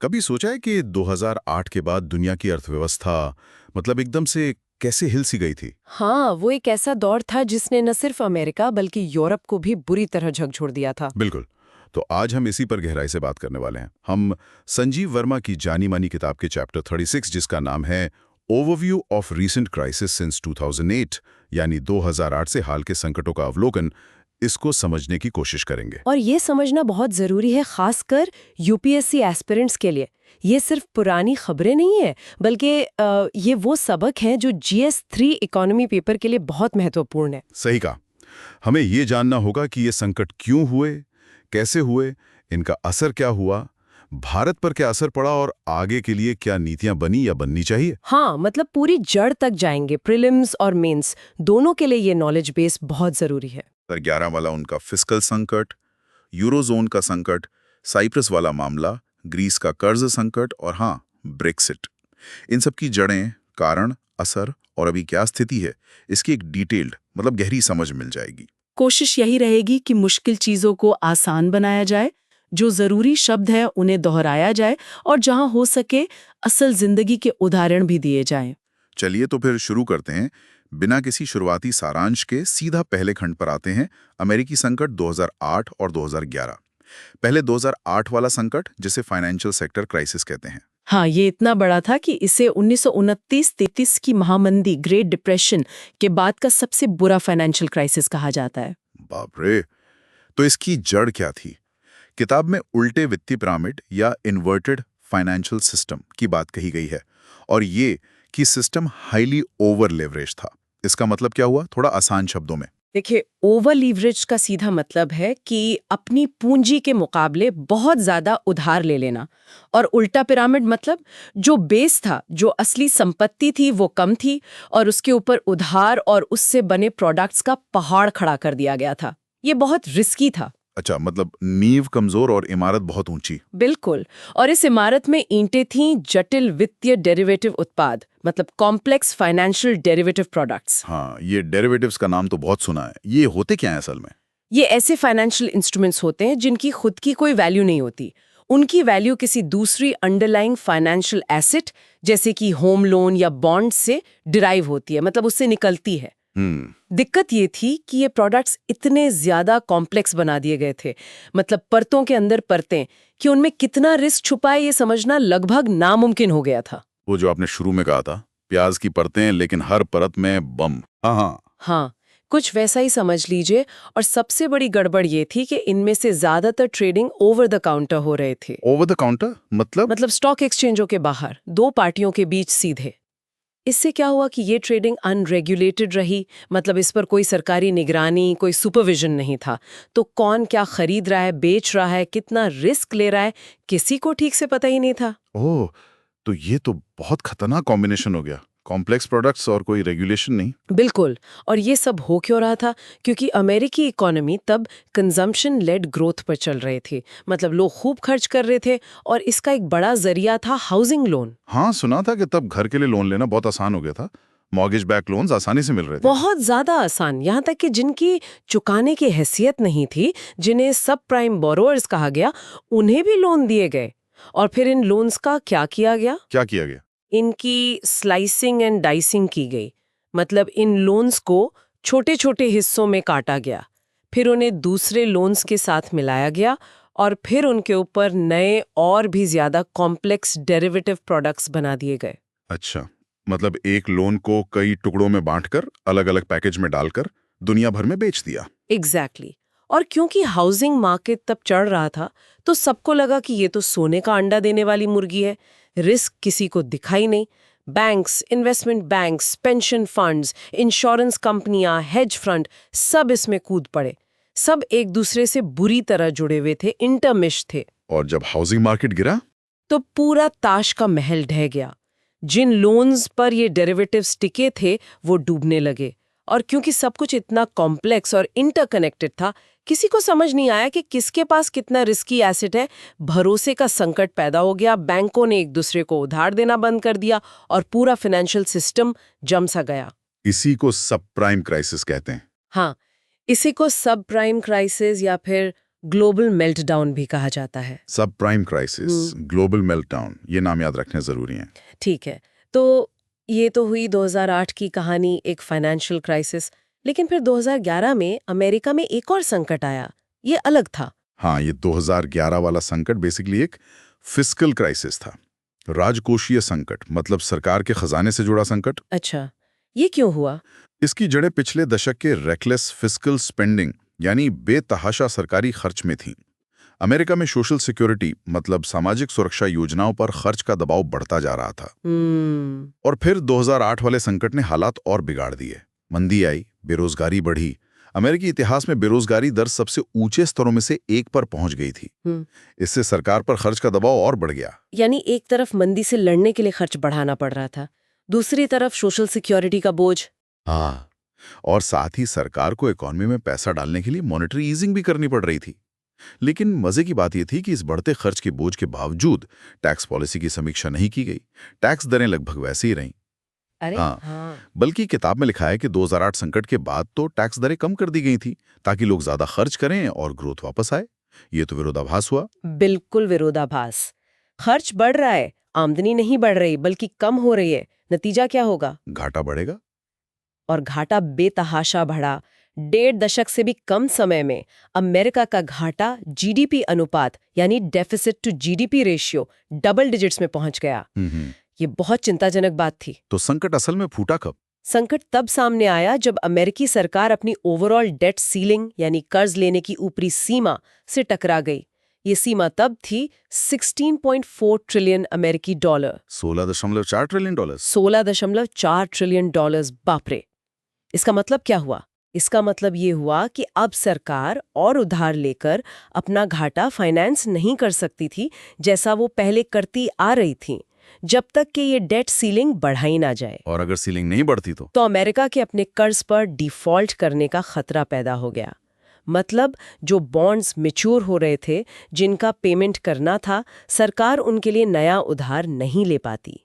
कभी सोचा है कि 2008 के बाद दुनिया की अर्थव्यवस्था मतलब एकदम से कैसे हिल सी गई थी? हाँ, वो एक ऐसा दौर था जिसने न सिर्फ अमेरिका बल्कि यूरोप को भी बुरी तरह झकझोर दिया था। बिल्कुल। तो आज हम इसी पर गहराई से बात करने वाले हैं। हम संजीव वर्मा की जानी मानी किताब के चैप्टर 36 जिसका नाम है overview of recent crisis since 2008 यानी 2008 से हाल के संकटों का अवलोकन, इसको समझने की कोशिश करेंगे। और ये समझना बहुत जरूरी है, खासकर यूपीएससी एस्पिरेंट्स के लिए। ये सिर्फ पुरानी खबरें नहीं है, बल्कि ये वो सबक हैं जो GS3 इकोनॉमी पेपर के लिए बहुत महत्वपूर्ण है। सही कहा। हमें ये जानना होगा कि ये संकट क्यों हुए, कैसे हुए, इनका असर क्या हुआ, भारत पर क्या असर पड़ा और आगे के लिए क्या नीतियां बनी या बननी चाहिए। हाँ, मतलब पूरी जड़ तक जाएंगे, प्रीलिम्स और मेंस दोनों के लिए ये नॉलेज बेस बहुत जरूरी है। 2011 वाला उनका फिस्कल संकट, यूरोजोन का संकट, साइप्रस वाला मामला, ग्रीस का कर्ज संकट और हाँ, ब्रेक्सिट। इन सब की जड़ें, कारण, असर और अभी क्या स्थिति है, इसकी एक डिटेल्ड मतलब गहरी समझ मिल जाएगी। कोशिश यही रहेगी कि मुश्किल चीजों को आसान बनाया जाए, जो जरूरी शब्द है उन्हें दोहराया जाए और जहां हो सके असल जिंदगी के उदाहरण भी दिए जाएं। चलिए तो फिर शुरू करते हैं। बिना किसी शुरुआती सारांश के सीधा पहले खंड पर आते हैं, अमेरिकी संकट 2008 और 2011। पहले 2008 वाला संकट जिसे फाइनेंशियल सेक्टर क्राइसिस कहते हैं। हाँ, ये इतना बड़ा था कि इसे 1929-33 की महामंदी ग्रेट डिप्रेशन के बाद का सबसे बुरा फाइनेंशियल क्राइसिस कहा जाता है। बाप रे! तो इसकी जड़ क्या थी? किताब में उल्टे वित्तीय पिरामिड या इन्वर्टेड फाइनेंशियल सिस्टम की बात कही गई है और ये कि सिस्टम हाईली ओवर लेवरेज था। इसका मतलब क्या हुआ? थोड़ा आसान शब्दों में। देखिए, ओवर लीवरेज का सीधा मतलब है कि अपनी पूंजी के मुकाबले बहुत ज्यादा उधार ले लेना, और उल्टा पिरामिड मतलब जो बेस था, जो असली संपत्ति थी वो कम थी और उसके ऊपर उधार और उससे बने प्रोडक्ट्स का पहाड़ खड़ा कर दिया गया था। ये बहुत रिस्की था। अच्छा, मतलब नींव कमजोर और इमारत बहुत ऊंची। बिल्कुल। और इस इमारत में ईंटें थीं जटिल वित्तीय डेरिवेटिव उत्पाद, मतलब कॉम्प्लेक्स फाइनेंशियल डेरिवेटिव प्रोडक्ट्स। हाँ, ये डेरिवेटिव्स का नाम तो बहुत सुना है। ये होते क्या है असल में? ये ऐसे फाइनेंशियल इंस्ट्रूमेंट्स होते हैं जिनकी खुद की कोई वैल्यू नहीं होती। उनकी वैल्यू किसी दूसरी अंडरलाइंग फाइनेंशियल एसेट जैसे कि होम लोन या बॉन्ड से डिराइव होती है, मतलब उससे निकलती है। दिक्कत ये थी कि ये प्रोडक्ट्स इतने ज्यादा कॉम्प्लेक्स बना दिए गए थे, मतलब परतों के अंदर परतें, कि उनमें कितना रिस्क छुपा है ये समझना लगभग नामुमकिन हो गया था। वो जो आपने शुरू में कहा था, प्याज की परतें लेकिन हर परत में बम। हाँ। हाँ, कुछ वैसा ही समझ लीजिए। और सबसे बड़ी गड़बड़ ये थी कि इनमें से ज्यादातर ट्रेडिंग ओवर द काउंटर हो रहे थे। ओवर द काउंटर मतलब स्टॉक एक्सचेंजों के बाहर, दो पार्टियों के बीच सीधे। इससे क्या हुआ कि ये ट्रेडिंग अनरेगुलेटेड रही, मतलब इस पर कोई सरकारी निगरानी, कोई सुपरविजन नहीं था। तो कौन क्या खरीद रहा है, बेच रहा है, कितना रिस्क ले रहा है, किसी को ठीक से पता ही नहीं था। ओह, तो ये तो बहुत खतरनाक कॉम्बिनेशन हो गया। कॉम्प्लेक्स प्रोडक्ट्स और कोई रेगुलेशन नहीं। बिल्कुल। और ये सब हो क्यों रहा था? क्योंकि अमेरिकी इकोनॉमी तब कंजम्पशन लेड ग्रोथ पर चल रहे थे, मतलब लोग खूब खर्च कर रहे थे और इसका एक बड़ा जरिया था हाउसिंग लोन। हाँ, सुना था कि तब घर के लिए लोन लेना बहुत आसान हो गया था। मॉर्गेज बैक लोन्स आसानी से मिल रहे थे। बहुत ज्यादा आसान, यहाँ तक कि जिनकी चुकाने की हैसियत नहीं थी, जिन्हें सब प्राइम बोरोअर्स कहा गया, उन्हें भी लोन दिए गए। और फिर इन लोन्स का क्या किया गया? क्या किया गया? इनकी स्लाइसिंग एंड डाइसिंग की गई, मतलब इन लोन्स को छोटे छोटे हिस्सों में काटा गया, फिर उन्हें दूसरे लोन्स के साथ मिलाया गया और फिर उनके ऊपर नए और भी ज्यादा कॉम्प्लेक्स डेरिवेटिव प्रोडक्ट्स बना दिए गए। अच्छा, मतलब एक लोन को कई टुकड़ों में बांटकर अलग अलग पैकेज में डालकर दुनिया भर में बेच दिया। एग्जैक्टली। और क्योंकि हाउसिंग मार्केट तब चढ़ रहा था, तो सबको लगा कि ये तो सोने का अंडा देने वाली मुर्गी है। रिस्क किसी को दिखाई नहीं। Banks, investment banks, pension funds, insurance कंपनियां, हेज फंड, सब इसमें कूद पड़े। सब एक दूसरे से बुरी तरह जुड़े हुए थे, इंटरमिश थे। और जब हाउसिंग मार्केट गिरा, तो पूरा ताश का महल ढह गया। जिन लोन्स पर ये डेरिवेटिव्स टिके थे वो डूबने लगे। और क्योंकि सब कुछ इतना कॉम्प्लेक्स और इंटरकनेक्टेड था, किसी को समझ नहीं आया कि किसके पास कितना रिस्की एसेट है। भरोसे का संकट पैदा हो गया, बैंकों ने एक दूसरे को उधार देना बंद कर दिया और पूरा फाइनेंशियल सिस्टम जम सा गया। इसी को सब प्राइम क्राइसिस कहते हैं। हाँ, इसी को सब प्राइम क्राइसिस या फिर ग्लोबल मेल्टडाउन भी कहा जाता है। सब प्राइम क्राइसिस, ग्लोबल मेल्टडाउन, ये नाम याद रखने जरूरी हैं। ठीक है, तो ये तो हुई 2008 की कहानी, एक फाइनेंशियल क्राइसिस। लेकिन फिर 2011 में अमेरिका में एक और संकट आया, ये अलग था। हाँ, ये 2011 वाला संकट बेसिकली एक फिस्कल क्राइसिस था, राजकोषीय संकट, मतलब सरकार के खजाने से जुड़ा संकट। अच्छा, ये क्यों हुआ? इसकी जड़ें पिछले दशक के रेकलेस फिस्कल स्पेंडिंग यानी बेतहाशा सरकारी खर्च में थीं। अमेरिका में सोशल सिक्योरिटी मतलब सामाजिक सुरक्षा योजनाओं पर खर्च का दबाव बढ़ता जा रहा था। और फिर 2008 वाले संकट ने हालात और बिगाड़ दिए। मंदी आई, बेरोजगारी बढ़ी। अमेरिकी इतिहास में बेरोजगारी दर सबसे ऊंचे स्तरों में से एक पर पहुंच गई थी। इससे सरकार पर खर्च का दबाव और बढ़ गया। यानी एक तरफ मंदी से लड़ने के लिए खर्च बढ़ाना पड़ रहा था, दूसरी तरफ सोशल सिक्योरिटी का बोझ। हाँ, और साथ ही सरकार को इकॉनमी में पैसा डालने के लिए मॉनेटरी ईजिंग भी करनी पड़ रही थी। लेकिन मजे की बात यह थी कि इस बढ़ते खर्च के बोझ के बावजूद टैक्स पॉलिसी की समीक्षा नहीं की गई। टैक्स दरें लगभग वैसे ही रहीं। अरे हाँ। बल्कि किताब में लिखा है कि 2008 संकट के बाद तो टैक्स दरें कम कर दी गई थी ताकि लोग ज्यादा खर्च करें और ग्रोथ वापस आए। ये तो विरोधाभास हुआ। बिल्कुल विरोधाभास। खर्च बढ़ रहा है, आमदनी नहीं बढ़ रही बल्कि कम हो रही है। नतीजा क्या होगा? घाटा बढ़ेगा। और घाटा बेतहाशा बढ़ा। 1.5 दशक से भी कम समय में अमेरिका का घाटा जीडीपी अनुपात यानी deficit to GDP ratio double digits में पहुंच गया। ये बहुत चिंताजनक बात थी। तो संकट असल में फूटा कब? संकट तब सामने आया जब अमेरिकी सरकार अपनी ओवरऑल डेट सीलिंग यानी कर्ज लेने की ऊपरी सीमा से टकरा गई। ये सीमा तब थी 16.4 ट्रिलियन अमेरिकी dollar. 16.4 trillion dollar. 16.4 trillion dollars. बाप रे! इसका मतलब क्या हुआ? इसका मतलब ये हुआ कि अब सरकार और उधार लेकर अपना घाटा फाइनेंस नहीं कर सकती थी जैसा वो पहले करती आ रही थी, जब तक कि ये डेट सीलिंग बढ़ाई ना जाए। और अगर सीलिंग नहीं बढ़ती तो अमेरिका के अपने कर्ज पर डिफॉल्ट करने का खतरा पैदा हो गया। मतलब जो बॉन्ड्स मैच्योर हो रहे थे, जिनका पेमेंट करना था, सरकार उनके लिए नया उधार नहीं ले पाती।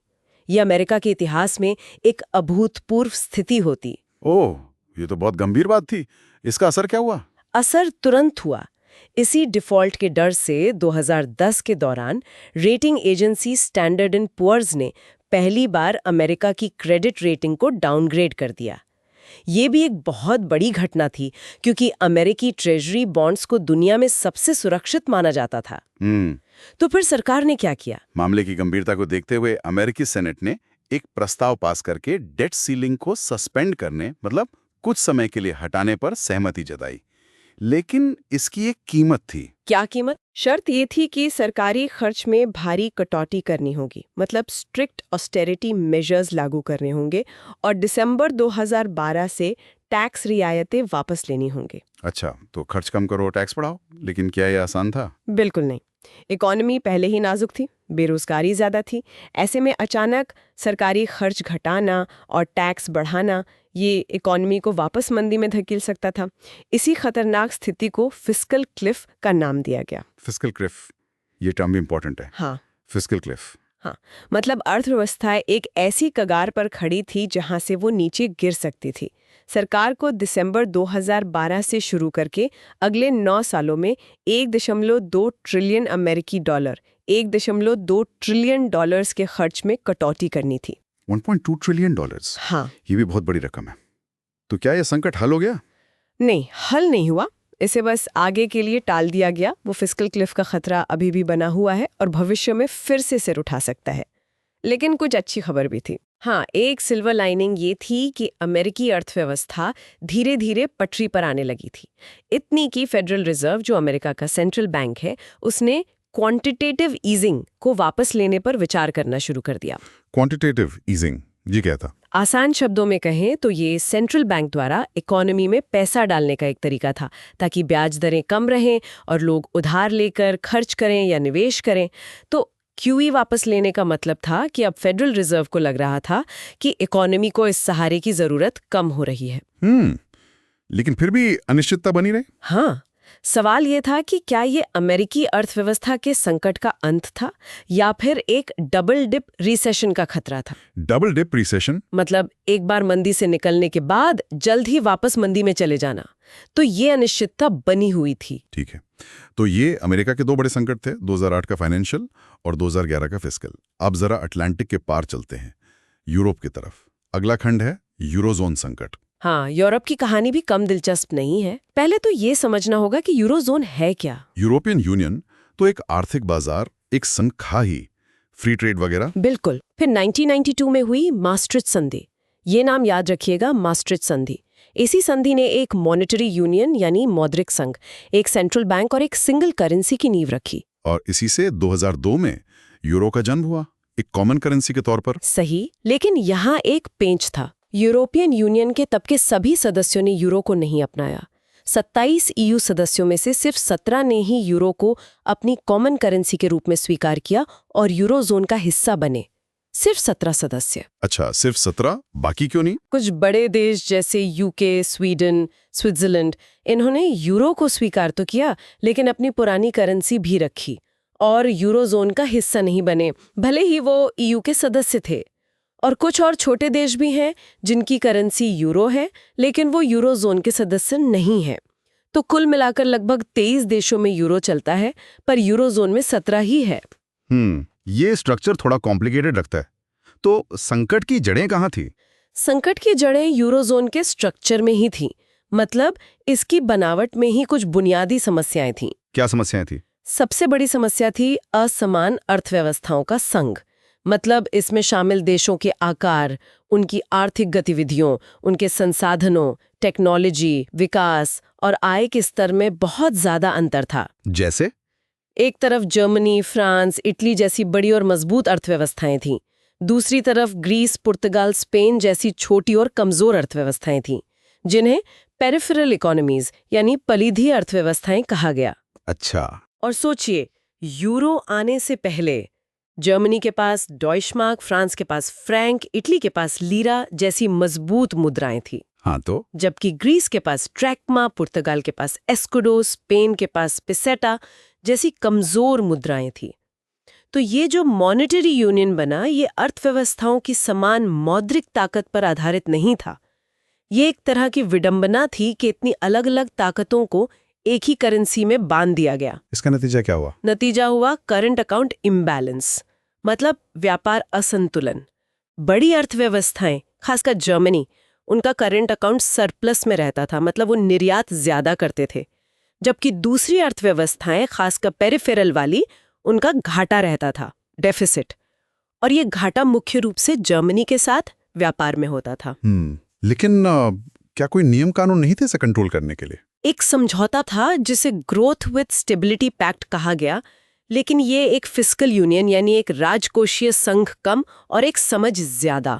ये अमेरिका के इतिहास में एक अभूतपूर्व स्थिति होती। ओह, ये तो बहुत गंभीर बात थी। इसका असर क्या हुआ? असर तुरंत हुआ। इसी डिफॉल्ट के डर से 2010 के दौरान rating agency Standard and Poor's ने पहली बार अमेरिका की क्रेडिट रेटिंग को डाउनग्रेड कर दिया। ये भी एक बहुत बड़ी घटना थी क्योंकि अमेरिकी ट्रेजरी बॉन्ड्स को दुनिया में सबसे सुरक्षित माना जाता था। तो फिर सरकार ने क्या किया? मामले की गंभीरता को देखते हुए अमेरिकी सेनेट ने एक प्रस्ताव पास करके डेट सीलिंग को सस्पेंड करने मतलब कुछ समय के लिए हटाने पर सहमति जताई। लेकिन इसकी एक कीमत थी। क्या कीमत? शर्त ये थी कि सरकारी खर्च में भारी कटौती करनी होगी, मतलब स्ट्रिक्ट ऑस्टेरिटी मेजर्स लागू करने होंगे और दिसंबर 2012 से टैक्स रियायतें वापस लेनी होंगी। अच्छा, तो खर्च कम करो, टैक्स बढ़ाओ। लेकिन क्या ये आसान था? बिल्कुल नहीं। इकॉनमी पहले ही नाजुक थी, बेरोजगारी ज्यादा थी। ऐसे में अचानक सरकारी खर्च घटाना और टैक्स बढ़ाना ये इकॉनमी को वापस मंदी में धकेल सकता था। इसी खतरनाक स्थिति को फिस्कल क्लिफ का नाम दिया गया। फिस्कल क्लिफ, ये टर्म भी इंपॉर्टेंट है। हाँ, फिस्कल क्लिफ। हाँ, मतलब अर्थव्यवस्था एक ऐसी कगार पर खड़ी थी जहां से वो नीचे गिर सकती थी। सरकार को दिसंबर 2012 से शुरू करके अगले 9 सालों में 1.2 ट्रिलियन अमेरिकी डॉलर, 1.2 ट्रिलियन डॉलर्स के खर्च में कटौती करनी थी। 1.2 ट्रिलियन डॉलर्स। हाँ, ये भी बहुत बड़ी रकम है। तो क्या यह संकट हल हो गया? नहीं, हल नहीं हुआ। इसे बस आगे के लिए टाल दिया गया। वो फिस्कल क्लिफ का खतरा अभी भी बना हुआ है और भविष्य में फिर से सिर उठा सकता है। लेकिन कुछ अच्छी खबर भी थी। हाँ, एक सिल्वर लाइनिंग ये थी कि अमेरिकी अर्थव्यवस्था धीरे धीरे पटरी पर आने लगी थी। इतनी कि फेडरल रिजर्व, जो अमेरिका का सेंट्रल बैंक है, उसने क्वांटिटेटिव ईजिंग को वापस लेने पर विचार करना शुरू कर दिया। क्वांटिटेटिव ईजिंग जी क्या था? आसान शब्दों में कहें तो ये सेंट्रल बैंक द्वारा इकोनॉमी में पैसा डालने का एक तरीका था ताकि ब्याज दरें कम रहें और लोग उधार लेकर खर्च करें या निवेश करें। तो क्यूई वापस लेने का मतलब था कि अब फेडरल रिजर्व को लग रहा था कि इकोनॉमी को इस सहारे की जरूरत कम हो रही है। लेकिन फिर भी अनिश्चितता बनी रही। हाँ, सवाल ये था कि क्या ये अमेरिकी अर्थव्यवस्था के संकट का अंत था या फिर एक डबल डिप रिसेशन का खतरा था। डबल डिप रिसेशन मतलब एक बार मंदी से निकलने के बाद जल्द ही वापस मंदी में चले जाना। तो ये अनिश्चितता बनी हुई थी। ठीक है, तो ये अमेरिका के दो बड़े संकट थे, 2008 का फाइनेंशियल और 2011 का फिस्कल। अब जरा अटलांटिक के पार चलते हैं, यूरोप की तरफ। अगला खंड है यूरोजोन संकट। हाँ, यूरोप की कहानी भी कम दिलचस्प नहीं है। पहले तो ये समझना होगा कि यूरोजोन है क्या। यूरोपियन यूनियन तो एक आर्थिक बाजार, एक संघ ही, फ्री ट्रेड वगैरह। बिल्कुल। फिर 1992 में हुई maastricht संधि। ये नाम याद रखिएगा, maastricht संधि। इसी संधि ने एक मॉनेटरी यूनियन यानी मौद्रिक संघ, एक सेंट्रल बैंक और एक सिंगल करेंसी की नींव रखी। और इसी से 2002 में यूरो का जन्म हुआ, एक कॉमन करेंसी के तौर पर। सही, लेकिन यहाँ एक पेंच था। यूरोपियन यूनियन के तब के सभी सदस्यों ने यूरो को नहीं अपनाया। 27 EU सदस्यों में से सिर्फ 17 ने ही यूरो को अपनी कॉमन करेंसी के रूप में स्वीकार किया और यूरोजोन का हिस्सा बने। सिर्फ 17 सदस्य। अच्छा, सिर्फ 17? बाकी क्यों नहीं? कुछ बड़े देश जैसे यूके, स्वीडन, स्विट्जरलैंड, इन्होंने यूरो को स्वीकार तो किया, लेकिन अपनी पुरानी करेंसी भी रखी और यूरोजोन का हिस्सा नहीं बने, भले ही वो EU के सदस्य थे। और कुछ और छोटे देश भी हैं जिनकी करेंसी यूरो है, लेकिन वो यूरोजोन के सदस्य नहीं है। तो कुल मिलाकर लगभग 23 देशों में यूरो चलता है, पर यूरोजोन में 17 ही है। ये स्ट्रक्चर थोड़ा कॉम्प्लिकेटेड लगता है। तो संकट की जड़ें कहाँ थी? संकट की जड़ें यूरोजोन के स्ट्रक्चर में ही थीं। मतलब इसकी बनावट में ही कुछ बुनियादी समस्याएं थीं। क्या समस्याएं थी? सबसे बड़ी समस्या थी असमान अर्थव्यवस्थाओं का संघ। मतलब इसमें शामिल देशों के आकार, उनकी आर्थिक गतिविधियों, उनके संसाधनों, टेक्नोलॉजी, विकास और आय के स्तर में बहुत ज्यादा अंतर था। जैसे? एक तरफ जर्मनी, फ्रांस, इटली जैसी बड़ी और मजबूत अर्थव्यवस्थाएं थीं। दूसरी तरफ ग्रीस, पुर्तगाल, स्पेन जैसी छोटी और कमजोर अर्थव्यवस्थाएं थीं, जिन्हें पेरिफेरल इकोनॉमीज यानी परिधीय अर्थव्यवस्थाएं कहा गया। अच्छा। और सोचिए, यूरो आने से पहले जर्मनी के पास डॉइशमार्क, फ्रांस के पास फ्रैंक, इटली के पास लीरा जैसी मजबूत मुद्राएं थी। हाँ तो? जबकि ग्रीस के पास ड्रैक्मा, पुर्तगाल के पास एस्कुडो, स्पेन के पास पेसेटा जैसी कमजोर मुद्राएं थी। तो ये जो मॉनेटरी यूनियन बना, ये अर्थव्यवस्थाओं की समान मौद्रिक ताकत पर आधारित नहीं था। ये एक तरह की विडंबना थी कि इतनी अलग अलग ताकतों को एक ही करेंसी में बांध दिया गया। इसका नतीजा क्या हुआ? नतीजा हुआ करंट अकाउंट इम्बैलेंस, मतलब व्यापार असंतुलन। बड़ी अर्थव्यवस्थाएं, खासकर जर्मनी, उनका करंट अकाउंट सरप्लस में रहता था, मतलब वो निर्यात ज्यादा करते थे। जबकि दूसरी अर्थव्यवस्थाएं, खासकर पेरिफेरल वाली, उनका घाटा रहता था, डेफिसिट। और ये घाटा मुख्य रूप से जर्मनी के साथ व्यापार में होता था। लेकिन क्या कोई नियम कानून नहीं थे इसे कंट्रोल करने के लिए? एक समझौता था जिसे ग्रोथ विद स्टेबिलिटी पैक्ट कहा गया, लेकिन ये एक फिस्कल यूनियन यानी एक राजकोषीय संघ कम और एक समझ ज्यादा।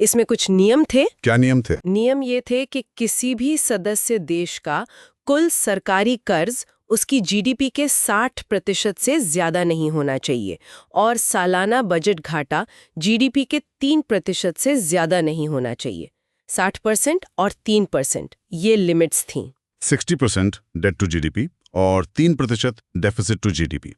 इसमें कुछ नियम थे। क्या नियम थे? नियम ये थे कि किसी भी सदस्य देश का कुल सरकारी कर्ज उसकी जीडीपी के 60% से ज्यादा नहीं होना चाहिए और सालाना बजट घाटा जीडीपी के 3% से ज्यादा नहीं होना चाहिए। 60% और 3% ये लिमिट्स थीं। 60% डेट टू जीडीपी और 3% डेफिसिट टू जीडीपी।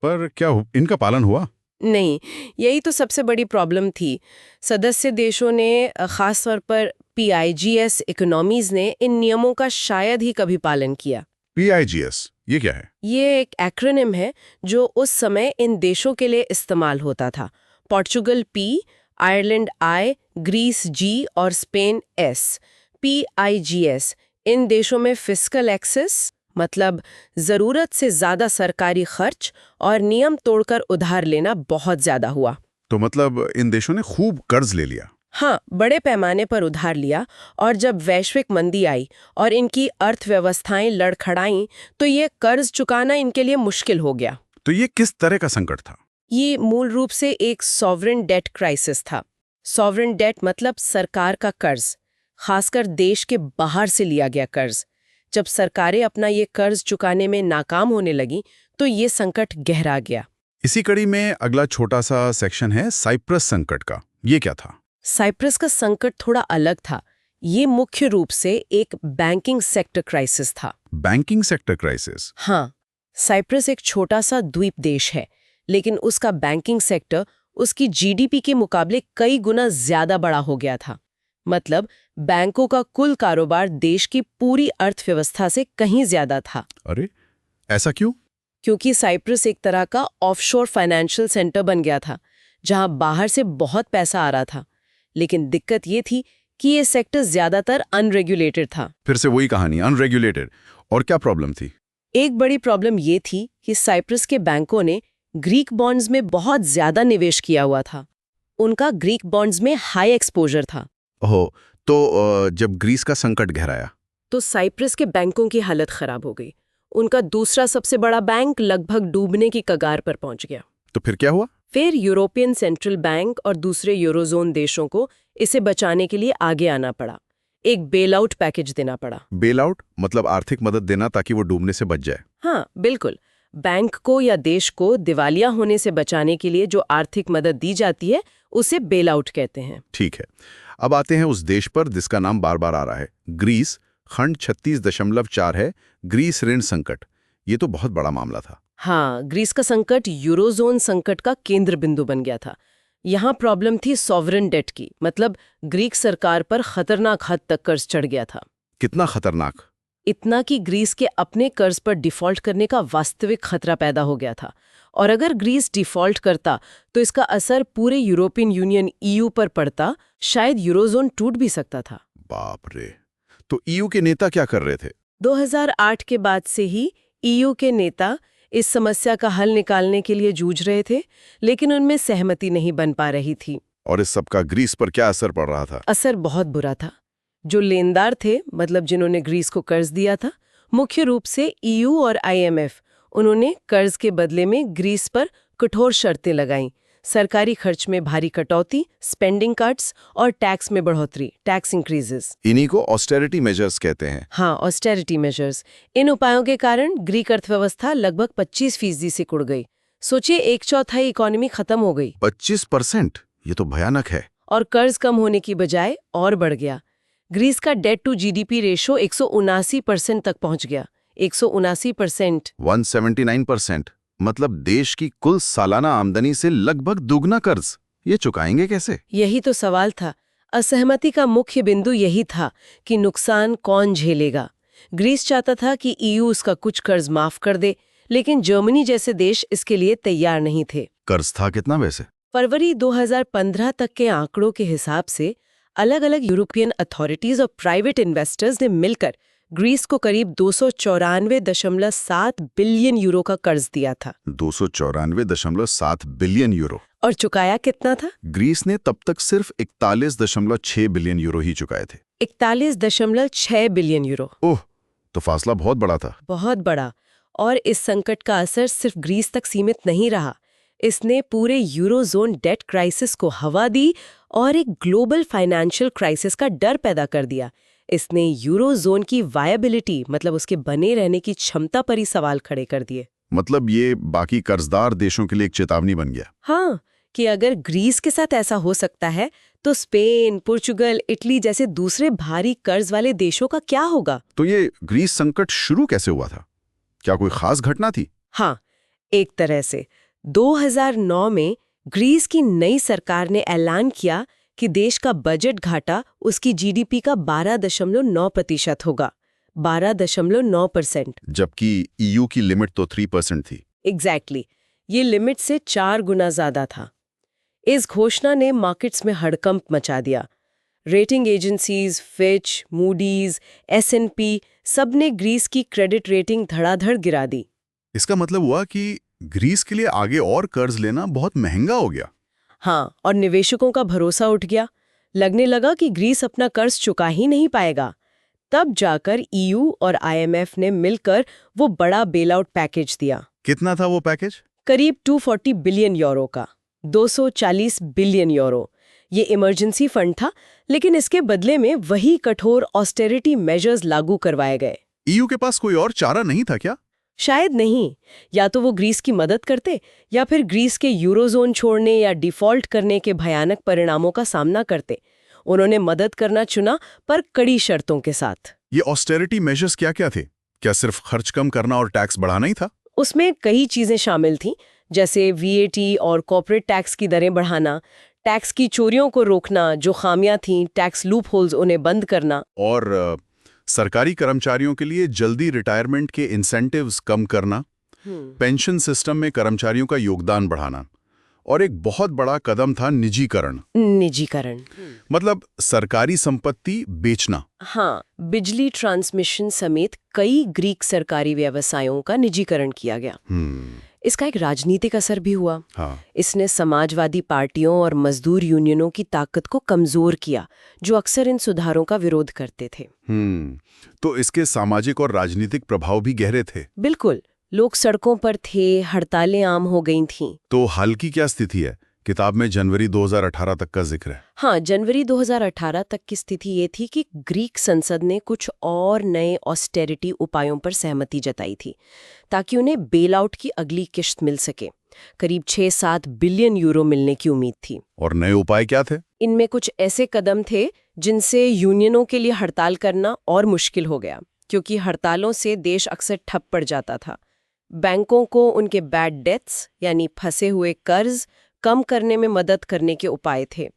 पर क्या इनका पालन हुआ? नहीं, यही तो सबसे बड़ी प्रॉब्लम थी। सदस्य देशों ने, खास तौर पर PIGS इकोनॉमीज ने, इन नियमों का शायद ही कभी पालन किया। PIGS ये क्या है? ये एक एक्रोनिम है जो उस समय इन देशों के लिए इस्तेमाल होता था। Portugal P, Ireland I, Greece G और स्पेन S। PIGS इन देशों में फिस्कल एक्सेस, मतलब जरूरत से ज्यादा सरकारी खर्च और नियम तोड़कर उधार लेना बहुत ज्यादा हुआ। तो मतलब इन देशों ने खूब कर्ज ले लिया? हाँ, बड़े पैमाने पर उधार लिया, और जब वैश्विक मंदी आई और इनकी अर्थव्यवस्थाएं लड़खड़ाईं तो ये कर्ज चुकाना इनके लिए मुश्किल हो गया। तो ये किस तरह का संकट था? ये मूल रूप से एक सॉवरेन डेट क्राइसिस था। सॉवरेन डेट मतलब सरकार का कर्ज, खासकर देश के बाहर से लिया गया कर्ज। जब सरकारें अपना ये कर्ज चुकाने में नाकाम होने लगी तो ये संकट गहरा गया। इसी कड़ी में अगला छोटा सा सेक्शन है साइप्रस संकट का। ये क्या था? साइप्रस का संकट थोड़ा अलग था। ये मुख्य रूप से एक बैंकिंग सेक्टर क्राइसिस था। Banking sector crisis? हाँ, साइप्रस एक छोटा सा द्वीप देश है, लेकिन उसका बैंकिंग सेक्टर उसकी जीडीपी के मुकाबले कई गुना ज्यादा बड़ा हो गया था। मतलब बैंकों का कुल कारोबार देश की पूरी अर्थव्यवस्था से कहीं ज्यादा था। अरे, ऐसा क्यों? क्योंकि साइप्रस एक तरह का ऑफशोर फाइनेंशियल सेंटर बन गया था, जहां बाहर से बहुत पैसा आ रहा था। लेकिन दिक्कत ये थी कि ये सेक्टर ज्यादातर अनरेगुलेटेड था। फिर से वही कहानी, अनरेगुलेटेड। और क्या प्रॉब्लम थी? एक बड़ी प्रॉब्लम ये थी कि साइप्रस के बैंकों ने ग्रीक बॉन्ड्स में बहुत ज्यादा निवेश किया हुआ था। उनका ग्रीक बॉन्ड्स में हाई एक्सपोजर था। ओह, तो जब ग्रीस का संकट गहराया तो साइप्रस के बैंकों की हालत खराब हो गई। उनका दूसरा सबसे बड़ा बैंक लगभग डूबने की कगार पर पहुंच गया। तो फिर क्या हुआ? फिर यूरोपियन सेंट्रल बैंक और दूसरे यूरोजोन देशों को इसे बचाने के लिए आगे आना पड़ा। एक बेल आउट पैकेज देना पड़ा। बेल आउट मतलब आर्थिक मदद देना ताकि वो डूबने से बच जाए। हाँ, बिल्कुल। बैंक को या देश को दिवालिया होने से बचाने के लिए जो आर्थिक मदद दी जाती है उसे बेल आउट कहते हैं। ठीक है, अब आते हैं उस देश पर जिसका नाम बार बार आ रहा है, ग्रीस। खंड 36.4 है, ग्रीस ऋण संकट। ये तो बहुत बड़ा मामला था। हाँ, ग्रीस का संकट यूरोजोन संकट का केंद्र बिंदु बन गया था। यहाँ प्रॉब्लम थी सॉवरेन डेट की, मतलब ग्रीक सरकार पर खतरनाक हद तक कर्ज चढ़ गया था। कितना खतरनाक? इतना कि ग्रीस के अपने कर्ज पर डिफॉल्ट करने का वास्तविक खतरा पैदा हो गया था। और अगर ग्रीस डिफॉल्ट करता तो इसका असर पूरे यूरोपियन यूनियन ईयू पर पड़ता, शायद यूरोजोन टूट भी सकता था। बाप रे! तो ईयू के नेता क्या कर रहे थे? 2008 के बाद से ही ईयू के नेता इस समस्या का हल निकालने के लिए जूझ रहे थे, लेकिन उनमें सहमति नहीं बन पा रही थी। और इस सब का ग्रीस पर क्या असर पड़ रहा था? असर बहुत बुरा था। जो लेनदार थे, मतलब जिन्होंने ग्रीस को कर्ज दिया था, मुख्य रूप से ईयू और आईएमएफ, उन्होंने कर्ज के बदले में ग्रीस पर कठोर शर्तें लगाईं। सरकारी खर्च में भारी कटौती, स्पेंडिंग कट्स और टैक्स में बढ़ोतरी, टैक्स इंक्रीजेस। इन्हीं को ऑस्टेरिटी मेजर्स कहते हैं। हाँ, ऑस्टेरिटी मेजर्स। इन उपायों के कारण ग्रीक अर्थव्यवस्था लगभग 25% से कुड़ गई। सोचिए, 1/4 इकोनॉमी खत्म हो गई। 25%? ये तो भयानक है। और कर्ज कम होने की बजाय और बढ़ गया। ग्रीस का डेट टू जीडीपी रेशो 179% तक पहुंच गया। 179%। 179%? मतलब देश की कुल सालाना आमदनी से लगभग दुगना कर्ज। ये चुकाएंगे कैसे? यही तो सवाल था। असहमति का मुख्य बिंदु यही था कि नुकसान कौन झेलेगा। ग्रीस चाहता था कि ईयू उसका कुछ कर्ज माफ कर दे, लेकिन जर्मनी जैसे देश इसके लिए तैयार नहीं थे। कर्ज था कितना वैसे? फरवरी 2015 तक के आंकड़ों के हिसाब से अलग अलग यूरोपियन अथॉरिटीज और प्राइवेट इन्वेस्टर्स ने मिलकर ग्रीस को करीब 294.7 बिलियन यूरो का कर्ज दिया था। 294.7 बिलियन यूरो? और चुकाया कितना था? ग्रीस ने तब तक सिर्फ 41.6 बिलियन यूरो ही चुकाए थे। 41.6 बिलियन यूरो। ओह, तो फासला बहुत बड़ा था। बहुत बड़ा। और इस संकट का असर सिर्फ ग्रीस तक सीमित नहीं रहा। इसने पूरे यूरोजोन डेट क्राइसिस को हवा दी और एक ग्लोबल फाइनेंशियल क्राइसिस का डर पैदा कर दिया। इसने यूरोजोन की वायबिलिटी, मतलब उसके बने रहने की क्षमता पर ही सवाल खड़े कर दिए। मतलब ये बाकी कर्जदार देशों के लिए एक चेतावनी बन गया। हाँ, कि अगर ग्रीस के साथ ऐसा हो सकता है तो स्पेन, पुर्तगाल, इटली जैसे दूसरे भारी कर्ज वाले देशों का क्या होगा? तो ये ग्रीस संकट शुरू कैसे हुआ था? क्या कोई खास घटना थी? हाँ, एक तरह से 2009 में ग्रीस की नई सरकार ने ऐलान किया कि देश का बजट घाटा उसकी जीडीपी का 12.9% होगा। 12.9%। जबकि ईयू की लिमिट तो 3% थी। एग्जैक्टली। ये लिमिट से 4 गुना ज्यादा था। इस घोषणा ने मार्केट्स में हड़कंप मचा दिया। Rating agencies, Fitch, Moody's, S&P सब ने ग्रीस की क्रेडिट रेटिंग धड़ाधड़ गिरा दी। इसका मतलब हुआ कि ग्रीस के लिए आगे और कर्ज लेना बहुत महंगा हो गया। हाँ, और निवेशकों का भरोसा उठ गया। लगने लगा कि ग्रीस अपना कर्ज चुका ही नहीं पाएगा। तब जाकर ईयू और आईएमएफ ने मिलकर वो बड़ा बेल आउट पैकेज दिया। कितना था वो पैकेज? करीब 240 बिलियन यूरो का। 240 बिलियन यूरो। ये इमरजेंसी फंड था, लेकिन इसके बदले में वही कठोर ऑस्टेरिटी मेजर्स लागू करवाए गए। ईयू के पास कोई और चारा नहीं था क्या? शायद नहीं। या तो वो ग्रीस की मदद करते या फिर ग्रीस के यूरोजोन छोड़ने या डिफॉल्ट करने के भयानक परिणामों का सामना करते। उन्होंने मदद करना चुना, पर कड़ी शर्तों के साथ। ये ऑस्टेरिटी मेजर्स क्या-क्या थे? क्या सिर्फ खर्च कम करना और टैक्स बढ़ाना ही था? उसमें कई चीजें शामिल थीं, जैसे VAT और कॉर्पोरेट टैक्स की दरें बढ़ाना, टैक्स की चोरियों को रोकना, जो खामियां थीं, टैक्स लूप होल्स उन्हें बंद करना। और सरकारी कर्मचारियों के लिए जल्दी रिटायरमेंट के इंसेंटिव्स कम करना, पेंशन सिस्टम में कर्मचारियों का योगदान बढ़ाना, और एक बहुत बड़ा कदम था निजीकरण। मतलब सरकारी संपत्ति बेचना। हाँ, बिजली ट्रांसमिशन समेत कई ग्रीक सरकारी व्यवसायों का निजीकरण किया गया। इसका एक राजनीतिक असर भी हुआ। हाँ। इसने समाजवादी पार्टियों और मजदूर यूनियनों की ताकत को कमजोर किया, जो अक्सर इन सुधारों का विरोध करते थे। तो इसके सामाजिक और राजनीतिक प्रभाव भी गहरे थे। बिल्कुल, लोग सड़कों पर थे, हड़तालें आम हो गई थीं। तो हाल की क्या स्थिति है? किताब में जनवरी 2018 तक का जिक्र है। हाँ, जनवरी 2018 तक की स्थिति ये थी कि ग्रीक संसद ने कुछ और नए ऑस्टेरिटी उपायों पर सहमति जताई थी ताकि उन्हें बेल आउट की अगली किश्त मिल सके। करीब 6-7 बिलियन यूरो मिलने की उम्मीद थी। और नए उपाय क्या थे? इनमें कुछ ऐसे कदम थे जिनसे यूनियनों के लिए हड़ताल करना और मुश्किल हो गया, क्योंकि हड़तालों से देश अक्सर ठप पड़ जाता था। बैंकों को उनके बैड डेट्स यानी फंसे हुए कर्ज कम करने में मदद करने के उपाय थे।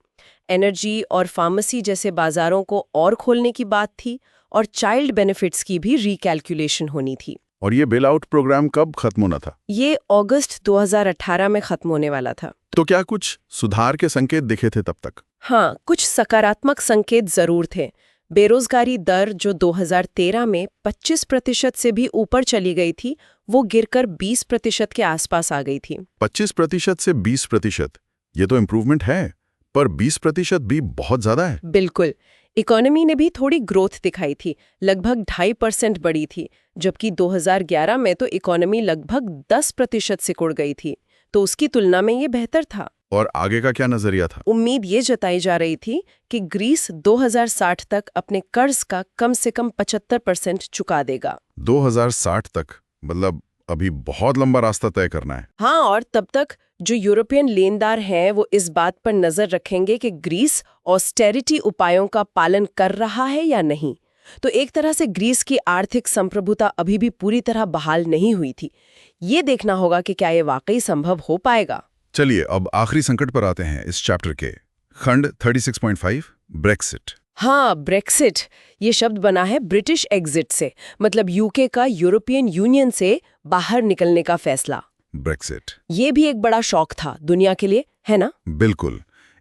एनर्जी और फार्मेसी जैसे बाजारों को और खोलने की बात थी, और चाइल्ड बेनिफिट्स की भी रिकैल्कुलेशन होनी थी। और ये बेल आउट प्रोग्राम कब खत्म होना था? ये अगस्त 2018 में खत्म होने वाला था। तो क्या कुछ सुधार के संकेत दिखे थे तब तक? हाँ, कुछ सकारात्मक संकेत जरूर थे। बेरोजगारी दर जो 2013 में 25% से भी ऊपर चली गई थी, वो गिरकर 20% के आसपास आ गई थी। 25% से 20%, ये तो इम्प्रूवमेंट है, पर 20% भी बहुत ज्यादा है। बिल्कुल। इकोनॉमी ने भी थोड़ी ग्रोथ दिखाई थी, लगभग 2.5% बढ़ी थी, जबकि 2011 में तो इकोनॉमी लगभग 10% सिकुड़ गई थी। तो उसकी तुलना में ये बेहतर था। और आगे का क्या नजरिया था? उम्मीद ये जताई जा रही थी कि ग्रीस 2060 तक अपने कर्ज का कम से कम 75% चुका देगा। 2060 तक? मतलब अभी बहुत लंबा रास्ता तय करना है। हाँ, और तब तक जो यूरोपियन लेनदार हैं वो इस बात पर नजर रखेंगे कि ग्रीस ऑस्टेरिटी उपायों का पालन कर रहा है या नहीं। तो एक तरह से ग्रीस की आर्थिक संप्रभुता अभी भी पूरी तरह बहाल नहीं हुई थी। ये देखना होगा कि क्या ये वाकई संभव हो पाएगा। चलिए अब आखिरी संकट पर आते हैं इस चैप्टर के। खंड 36.5 ब्रेक्सिट। हाँ, ब्रेक्सिट ये शब्द बना है ब्रिटिश एग्जिट से, मतलब यूके का यूरोपियन यूनियन से बाहर निकलने का फैसला। ब्रेक्सिट ये भी एक बड़ा शॉक था दुनिया के लिए, है ना? बिल्कुल।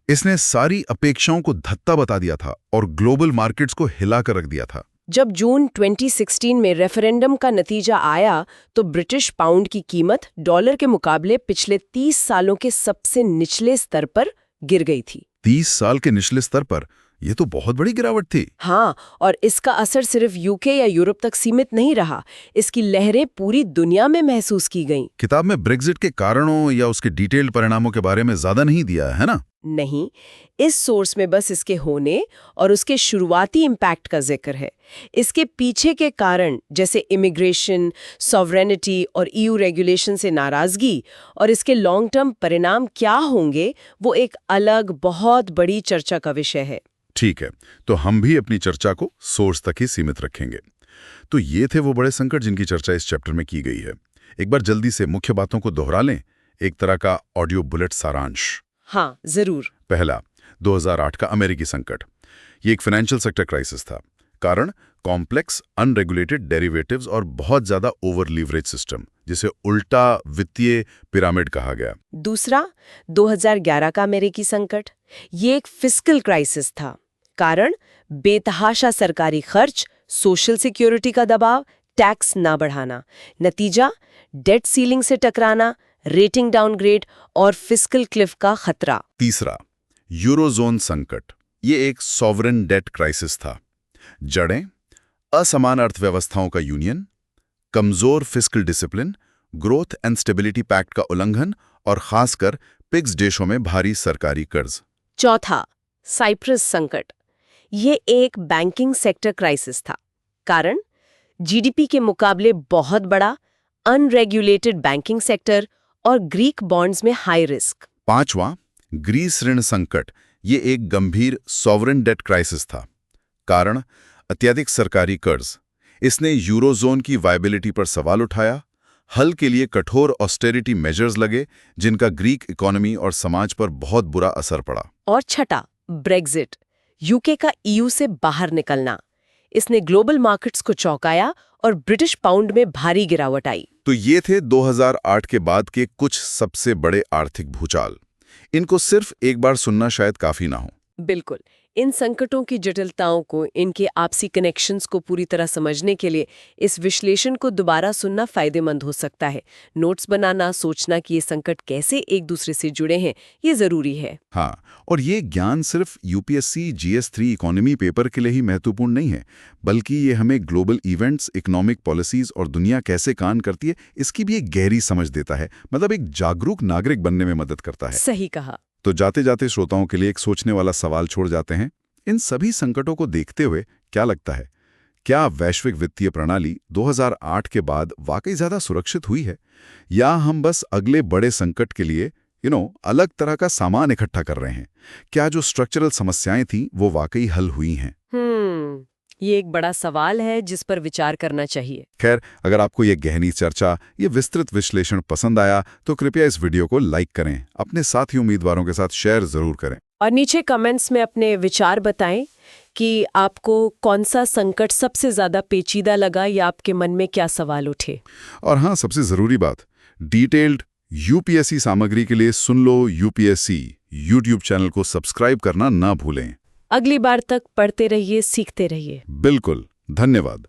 इसने सारी अपेक्षाओं को धत्ता बता दिया था और ग्लोबल मार्केट्स को हिला कर रख दिया था। जब जून 2016 में रेफरेंडम का नतीजा आया तो ब्रिटिश पाउंड की कीमत डॉलर के मुकाबले पिछले 30 सालों के सबसे निचले स्तर पर गिर गई थी। 30 साल के निचले स्तर पर? ये तो बहुत बड़ी गिरावट थी। हाँ, और इसका असर सिर्फ यूके या यूरोप तक सीमित नहीं रहा, इसकी लहरें पूरी दुनिया में महसूस की गईं। किताब में ब्रेक्सिट के कारणों या उसके डिटेल्ड परिणामों के बारे में ज्यादा नहीं दिया है ना? नहीं, इस सोर्स में बस इसके होने और उसके शुरुआती इम्पैक्ट का जिक्र है। इसके पीछे के कारण जैसे इमिग्रेशन, सॉवरेनिटी और ईयू रेगुलेशन से नाराजगी और इसके लॉन्ग टर्म परिणाम क्या होंगे, वो एक अलग बहुत बड़ी चर्चा का विषय है। ठीक है, तो हम भी अपनी चर्चा को सोर्स तक ही सीमित रखेंगे। तो ये थे वो बड़े संकट जिनकी चर्चा इस चैप्टर में की गई है। एक बार जल्दी से मुख्य बातों को दोहरा लें, एक तरह का ऑडियो बुलेट सारांश। हाँ, जरूर। पहला, 2008 का अमेरिकी संकट। ये एक फाइनेंशियल सेक्टर क्राइसिस था। कारण कॉम्प्लेक्स अनरेगुलेटेड डेरिवेटिव्स और बहुत ज्यादा ओवर लीवरेज सिस्टम, जिसे उल्टा वित्तीय पिरामिड कहा गया। दूसरा, 2011 का अमेरिकी संकट। ये एक फिस्कल क्राइसिस था। कारण बेतहाशा सरकारी खर्च, सोशल सिक्योरिटी का दबाव, टैक्स ना बढ़ाना। नतीजा, डेट सीलिंग से टकराना, रेटिंग डाउनग्रेड और फिस्कल क्लिफ का खतरा। तीसरा, यूरोजोन संकट। ये एक सॉवरेन डेट क्राइसिस था। जड़ें, असमान अर्थव्यवस्थाओं का यूनियन, कमजोर fiscal discipline, growth and stability pact का उल्लंघन और खासकर पिग्स देशों में भारी सरकारी कर्ज। चौथा, साइप्रस संकट। ये एक बैंकिंग सेक्टर क्राइसिस था। कारण जीडीपी के मुकाबले बहुत बड़ा अनरेगुलेटेड बैंकिंग सेक्टर और ग्रीक बॉन्ड्स में हाई रिस्क। पांचवां, ग्रीस ऋण संकट। ये एक गंभीर सॉवरेन डेट क्राइसिस था। कारण अत्यधिक सरकारी कर्ज। इसने यूरोजोन की वायबिलिटी पर सवाल उठाया। हल के लिए कठोर ऑस्टेरिटी मेजर्स लगे, जिनका ग्रीक इकोनॉमी और समाज पर बहुत बुरा असर पड़ा। और छठा, ब्रेक्जिट, यूके का ईयू से बाहर निकलना। इसने ग्लोबल मार्केट्स को चौंकाया और ब्रिटिश पाउंड में भारी गिरावट आई। तो ये थे 2008 के बाद के कुछ सबसे बड़े आर्थिक भूचाल। इनको सिर्फ एक बार सुनना शायद काफी ना हो। बिल्कुल। इन संकटों की जटिलताओं को, इनके आपसी कनेक्शंस को पूरी तरह समझने के लिए इस विश्लेषण को दोबारा सुनना फायदेमंद हो सकता है। नोट्स बनाना, सोचना कि ये संकट कैसे एक दूसरे से जुड़े हैं, ये जरूरी है। हाँ, और ये ज्ञान सिर्फ यूपीएससी GS3 इकोनॉमी पेपर के लिए ही महत्वपूर्ण नहीं है, बल्कि ये हमें ग्लोबल इवेंट्स, इकोनॉमिक पॉलिसीज और दुनिया कैसे काम करती है, इसकी भी एक गहरी समझ देता है। मतलब एक जागरूक नागरिक बनने में मदद करता है। सही कहा। तो जाते जाते श्रोताओं के लिए एक सोचने वाला सवाल छोड़ जाते हैं। इन सभी संकटों को देखते हुए क्या लगता है, क्या वैश्विक वित्तीय प्रणाली 2008 के बाद वाकई ज्यादा सुरक्षित हुई है, या हम बस अगले बड़े संकट के लिए अलग तरह का सामान इकट्ठा कर रहे हैं? क्या जो स्ट्रक्चरल समस्याएं थीं वो वाकई हल हुई हैं? ये एक बड़ा सवाल है जिस पर विचार करना चाहिए। खैर, अगर आपको ये गहरी चर्चा, ये विस्तृत विश्लेषण पसंद आया तो कृपया इस वीडियो को लाइक करें, अपने साथी उम्मीदवारों के साथ शेयर जरूर करें और नीचे कमेंट्स में अपने विचार बताएं कि आपको कौन सा संकट सबसे ज्यादा पेचीदा लगा या आपके मन में क्या सवाल उठे। और हाँ, सबसे जरूरी बात, डिटेल्ड यूपीएससी सामग्री के लिए सुन लो यूपीएससी यूट्यूब चैनल को सब्सक्राइब करना ना भूलें। अगली बार तक पढ़ते रहिए, सीखते रहिए। बिल्कुल, धन्यवाद।